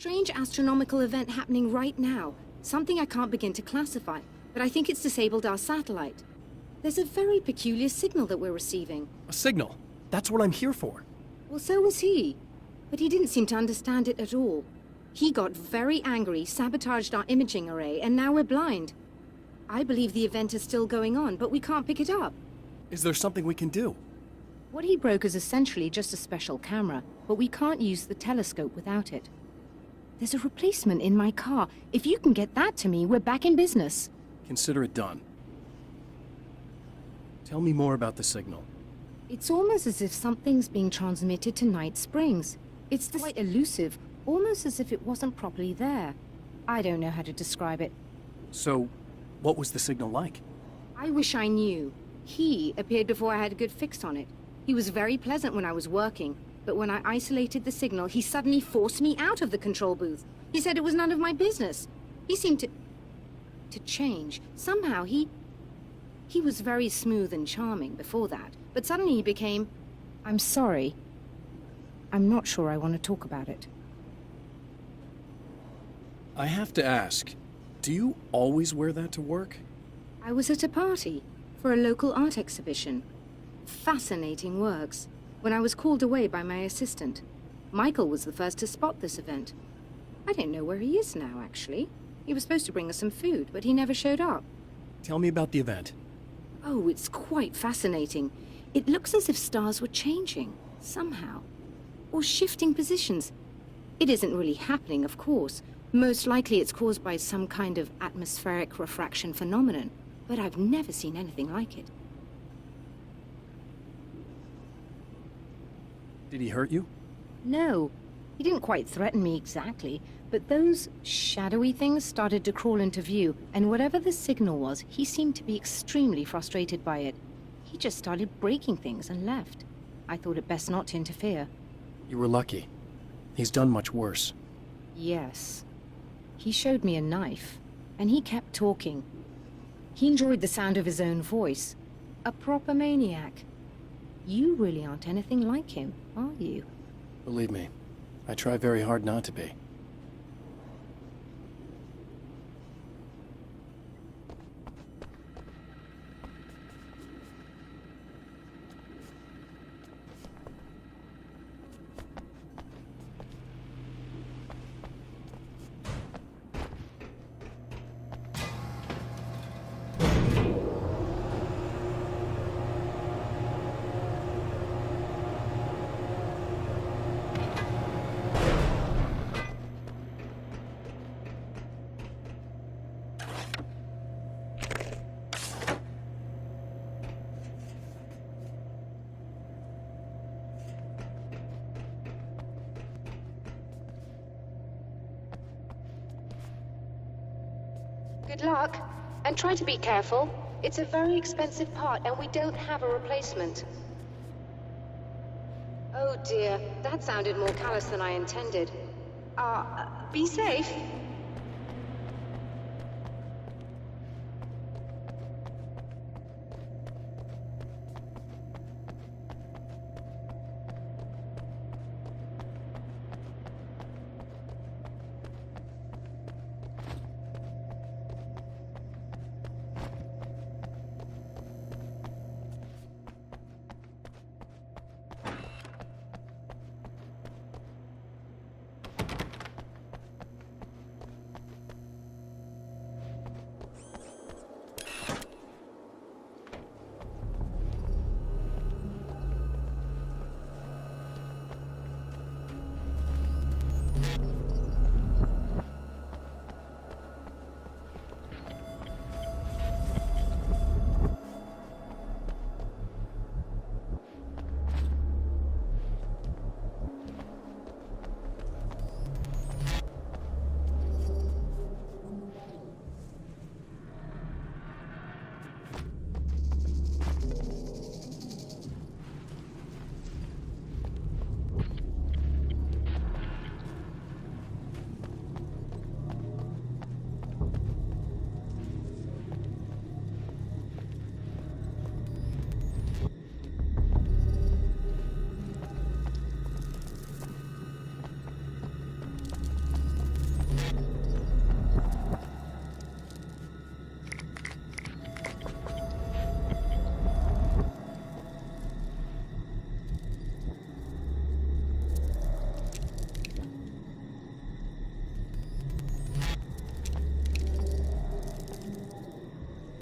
Strange astronomical event happening right now. Something I can't begin to classify, but I think it's disabled our satellite. There's a very peculiar signal that we're receiving. A signal? That's what I'm here for. Well, so was he. But he didn't seem to understand it at all. He got very angry, sabotaged our imaging array, and now we're blind. I believe the event is still going on, but we can't pick it up. Is there something we can do? What he broke is essentially just a special camera, but we can't use the telescope without it. There's a replacement in my car. If you can get that to me, we're back in business. Consider it done. Tell me more about the signal. It's almost as if something's being transmitted to Night Springs. It's quite elusive, almost as if it wasn't properly there. I don't know how to describe it. So, what was the signal like? I wish I knew. He appeared before I had a good fix on it. He was very pleasant when I was working, but when I isolated the signal, he suddenly forced me out of the control booth. He said it was none of my business. He seemed to change. Somehow he was very smooth and charming before that, but suddenly he became... I'm sorry. I'm not sure I want to talk about it. I have to ask, do you always wear that to work? I was at a party for a local art exhibition. Fascinating works. When I was called away by my assistant. Michael was the first to spot this event. I don't know where he is now, actually. He was supposed to bring us some food, but he never showed up. Tell me about the event. Oh, it's quite fascinating. It looks as if stars were changing, somehow. Or shifting positions. It isn't really happening, of course. Most likely it's caused by some kind of atmospheric refraction phenomenon. But I've never seen anything like it. Did he hurt you? No. He didn't quite threaten me exactly, but those shadowy things started to crawl into view, and whatever the signal was, he seemed to be extremely frustrated by it. He just started breaking things and left. I thought it best not to interfere. You were lucky. He's done much worse. Yes. He showed me a knife, and he kept talking. He enjoyed the sound of his own voice. A proper maniac. You really aren't anything like him, are you? Believe me, I try very hard not to be. Good luck, and try to be careful. It's a very expensive part, and we don't have a replacement. Oh dear, that sounded more callous than I intended. Be safe.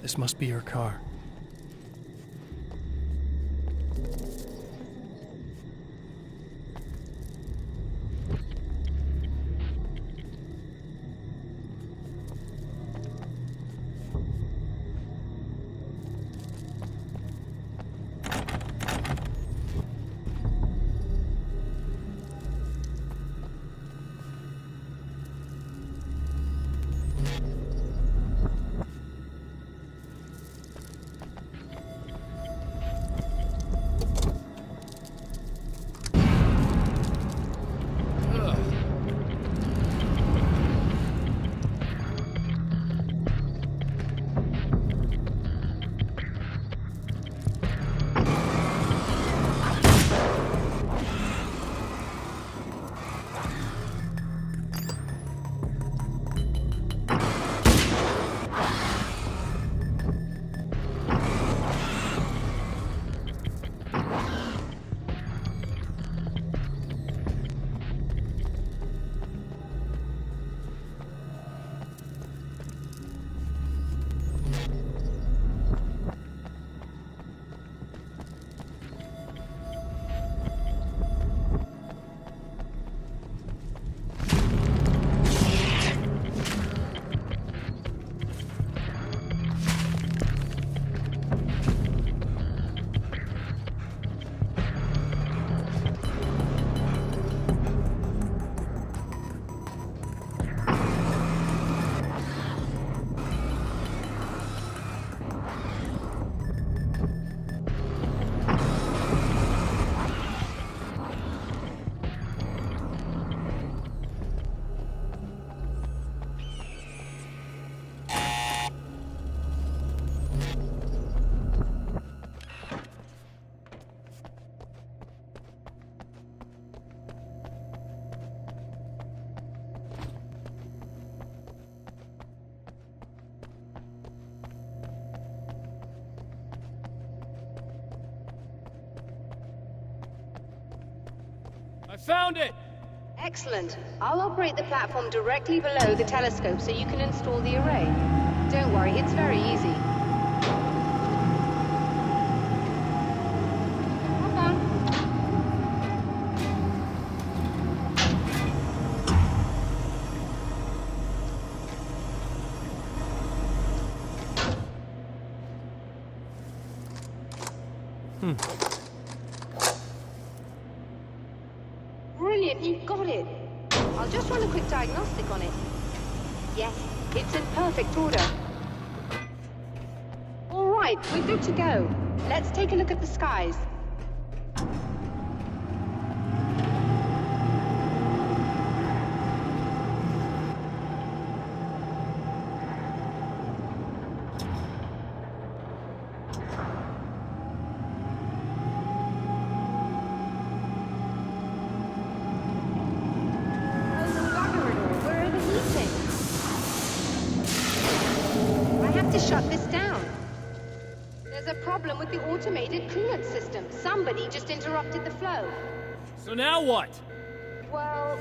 This must be her car. I found it! Excellent. I'll operate the platform directly below the telescope so you can install the array. Don't worry, it's very easy. Hop on. Brilliant, you got it. I'll just run a quick diagnostic on it. Yes, it's in perfect order. All right, we're good to go. Let's take a look at the skies. Shut this down. There's a problem with the automated coolant system. Somebody just interrupted the flow. So now what? Well,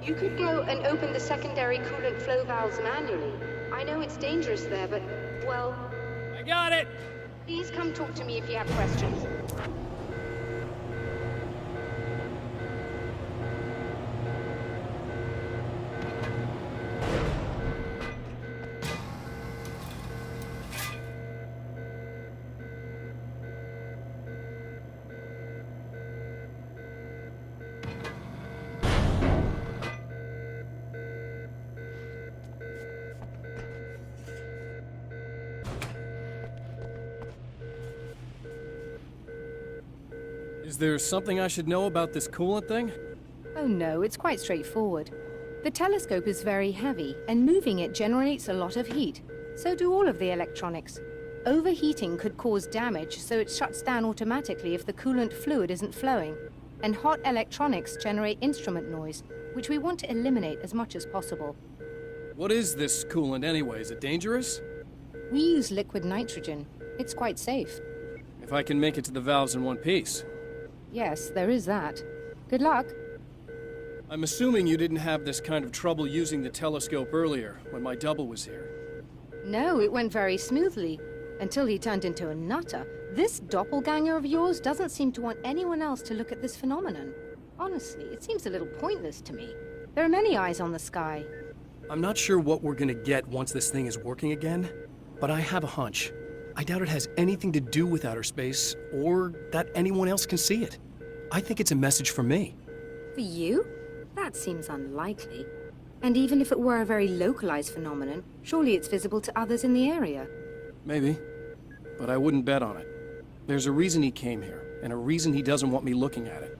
you could go and open the secondary coolant flow valves manually. I know it's dangerous there, but, well... I got it! Please come talk to me if you have questions. Is there something I should know about this coolant thing? Oh no, it's quite straightforward. The telescope is very heavy, and moving it generates a lot of heat. So do all of the electronics. Overheating could cause damage, so it shuts down automatically if the coolant fluid isn't flowing. And hot electronics generate instrument noise, which we want to eliminate as much as possible. What is this coolant anyway? Is it dangerous? We use liquid nitrogen. It's quite safe. If I can make it to the valves in one piece. Yes, there is that. Good luck. I'm assuming you didn't have this kind of trouble using the telescope earlier, when my double was here. No, it went very smoothly. Until he turned into a nutter, this doppelganger of yours doesn't seem to want anyone else to look at this phenomenon. Honestly, it seems a little pointless to me. There are many eyes on the sky. I'm not sure what we're gonna get once this thing is working again, but I have a hunch. I doubt it has anything to do with outer space, or that anyone else can see it. I think it's a message for me. For you? That seems unlikely. And even if it were a very localized phenomenon, surely it's visible to others in the area. Maybe, but I wouldn't bet on it. There's a reason he came here, and a reason he doesn't want me looking at it.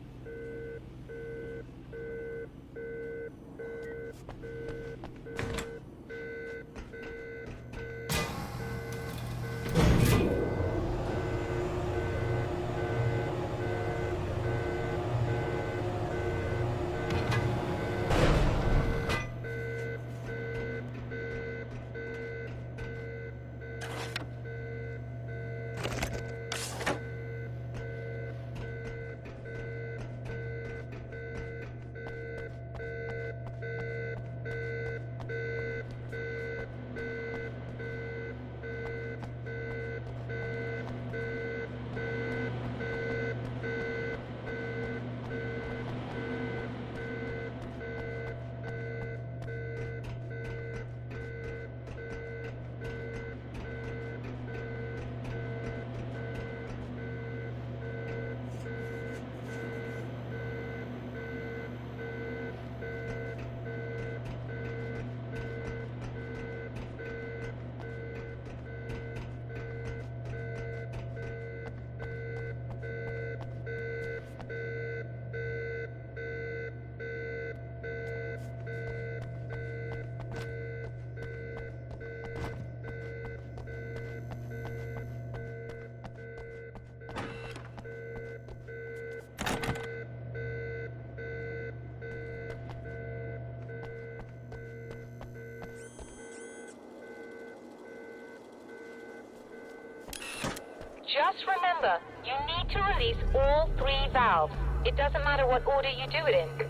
Just remember, you need to release all 3 valves. It doesn't matter what order you do it in.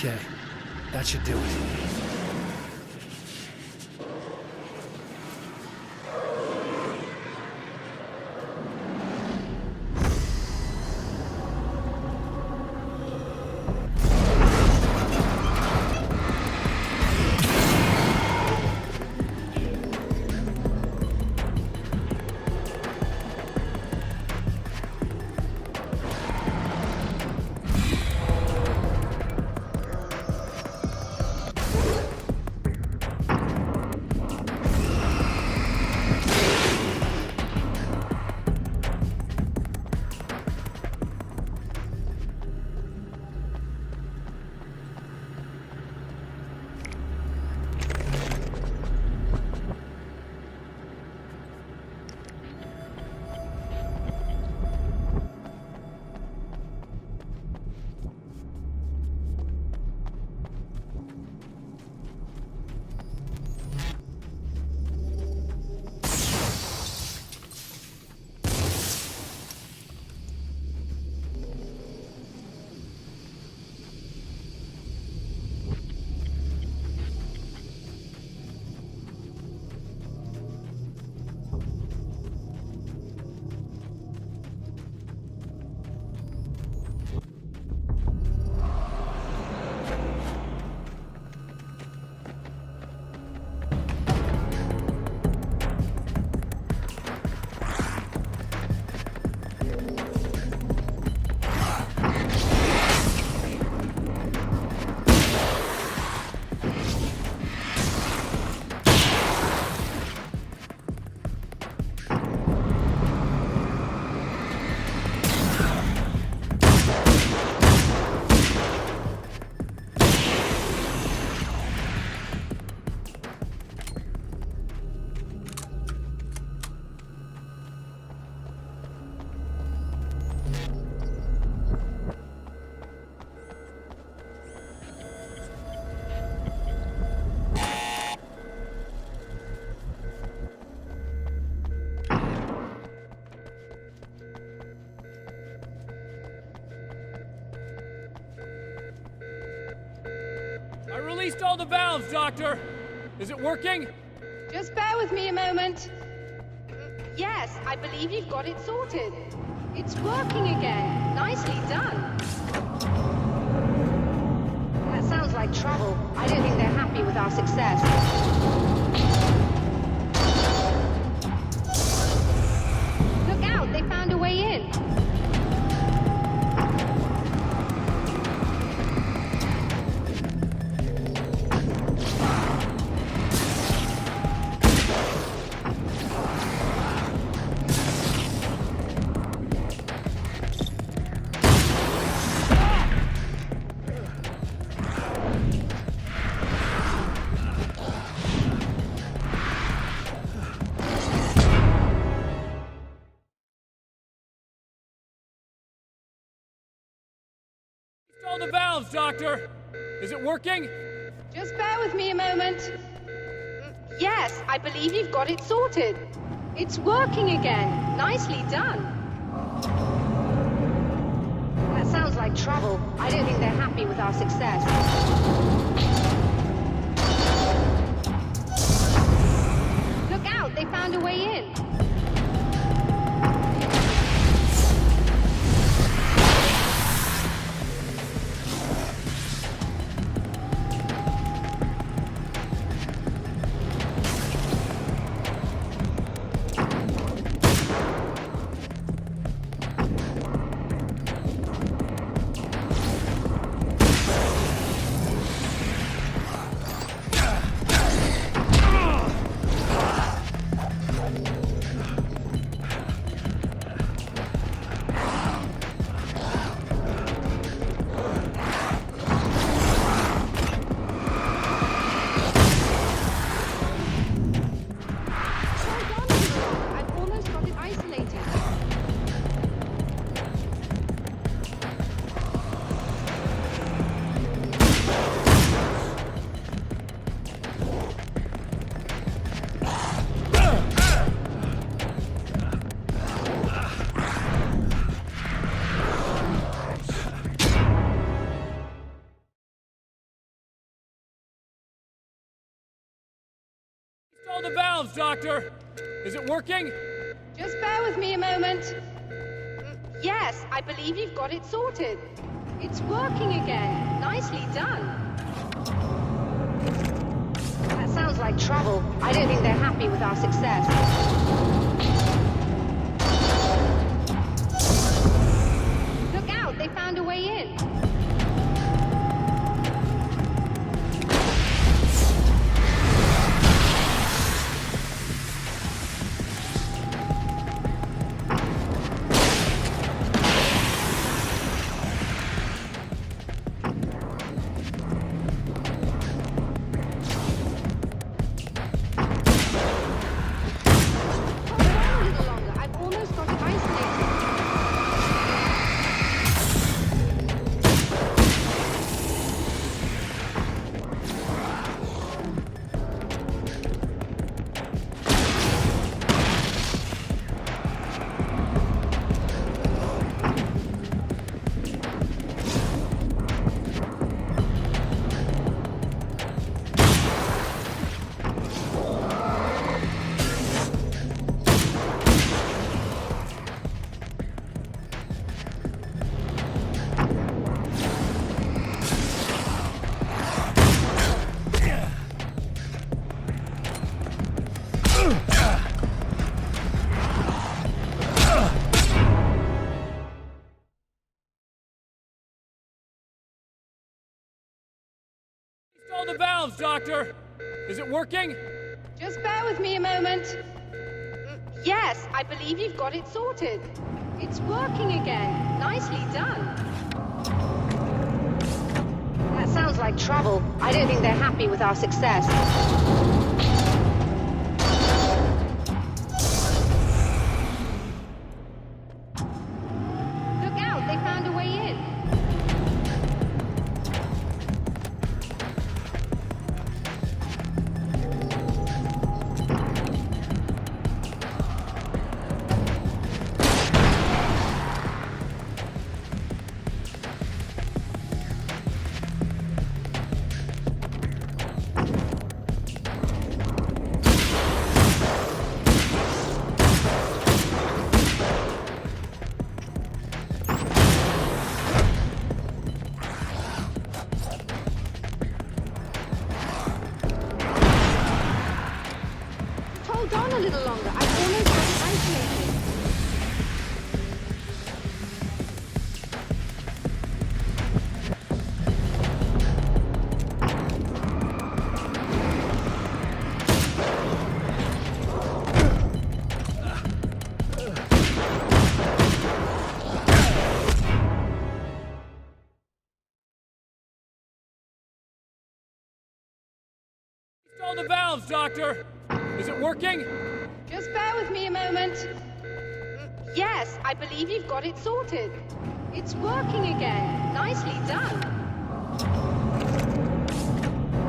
Okay, that should do it. I released all the valves, Doctor! Is it working? Just bear with me a moment. Yes, I believe you've got it sorted. It's working again. Nicely done. That sounds like trouble. I don't think they're happy with our success. Look out, they found a way in. All the valves, Doctor! Is it working? Just bear with me a moment. Yes, I believe you've got it sorted. It's working again. Nicely done. That sounds like trouble. I don't think they're happy with our success. Look out, they found a way in. All the valves, Doctor! Is it working? Just bear with me a moment. Yes, I believe you've got it sorted. It's working again. Nicely done. That sounds like trouble. I don't think they're happy with our success. Look out, they found a way in. All the valves, Doctor! Is it working? Just bear with me a moment. Yes, I believe you've got it sorted. It's working again. Nicely done. That sounds like trouble. I don't think they're happy with our success. Look out, they found a way in. Hold on a little longer. I've almost got it isolated. All the valves, Doctor! Is it working? Just bear with me a moment. Yes, I believe you've got it sorted. It's working again. Nicely done.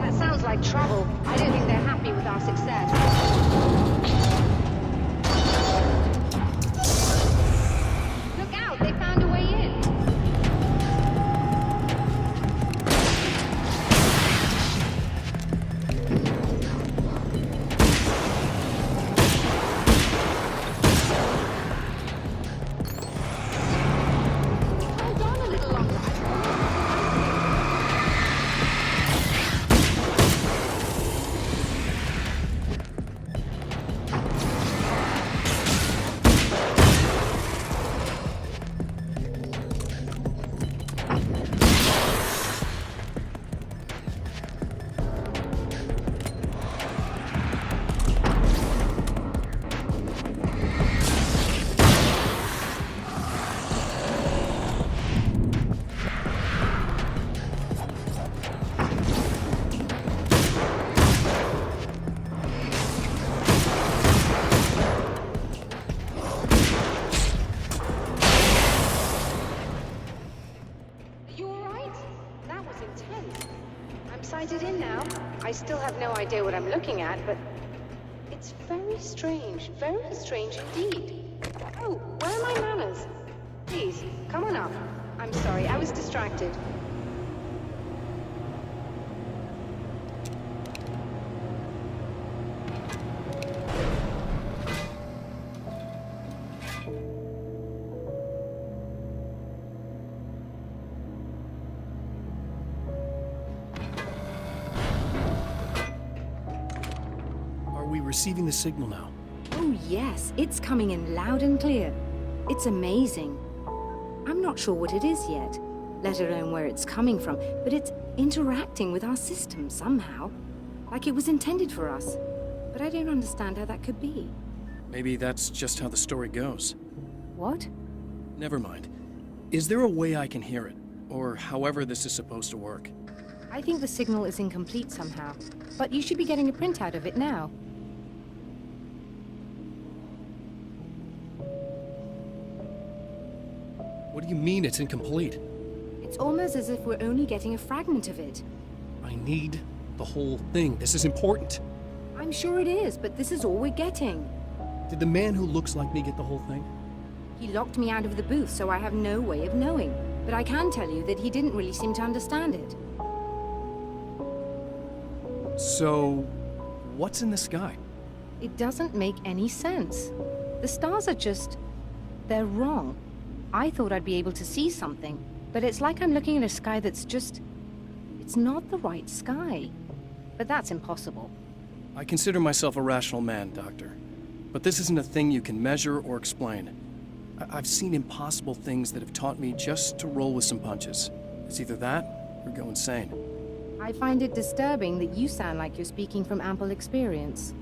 That sounds like trouble. I don't think they're happy with our success. Look out, they found a way in. Hold on a little longer. Sighted in now. I still have no idea what I'm looking at, but it's very strange indeed. Oh, where are my manners? Please, come on up. I'm sorry, I was distracted. receiving the signal now. Oh yes, it's coming in loud and clear. It's amazing. I'm not sure what it is yet, let alone where it's coming from, but it's interacting with our system somehow. Like it was intended for us. But I don't understand how that could be. Maybe that's just how the story goes. What? Never mind. Is there a way I can hear it? Or however this is supposed to work? I think the signal is incomplete somehow, but you should be getting a printout of it now. What do you mean it's incomplete? It's almost as if we're only getting a fragment of it. I need the whole thing. This is important. I'm sure it is, but this is all we're getting. Did the man who looks like me get the whole thing? He locked me out of the booth, so I have no way of knowing. But I can tell you that he didn't really seem to understand it. So, what's in the sky? It doesn't make any sense. The stars are just... they're wrong. I thought I'd be able to see something, but it's like I'm looking at a sky that's just... it's not the right sky. But that's impossible. I consider myself a rational man, Doctor. But this isn't a thing you can measure or explain. I've seen impossible things that have taught me just to roll with some punches. It's either that, or go insane. I find it disturbing that you sound like you're speaking from ample experience.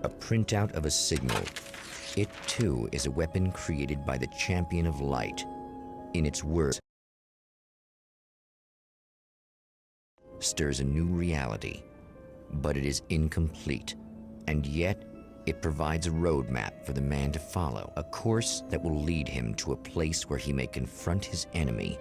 A printout of a signal. It, too, is a weapon created by the Champion of Light. In its words, stirs a new reality, but it is incomplete, and yet it provides a roadmap for the man to follow, a course that will lead him to a place where he may confront his enemy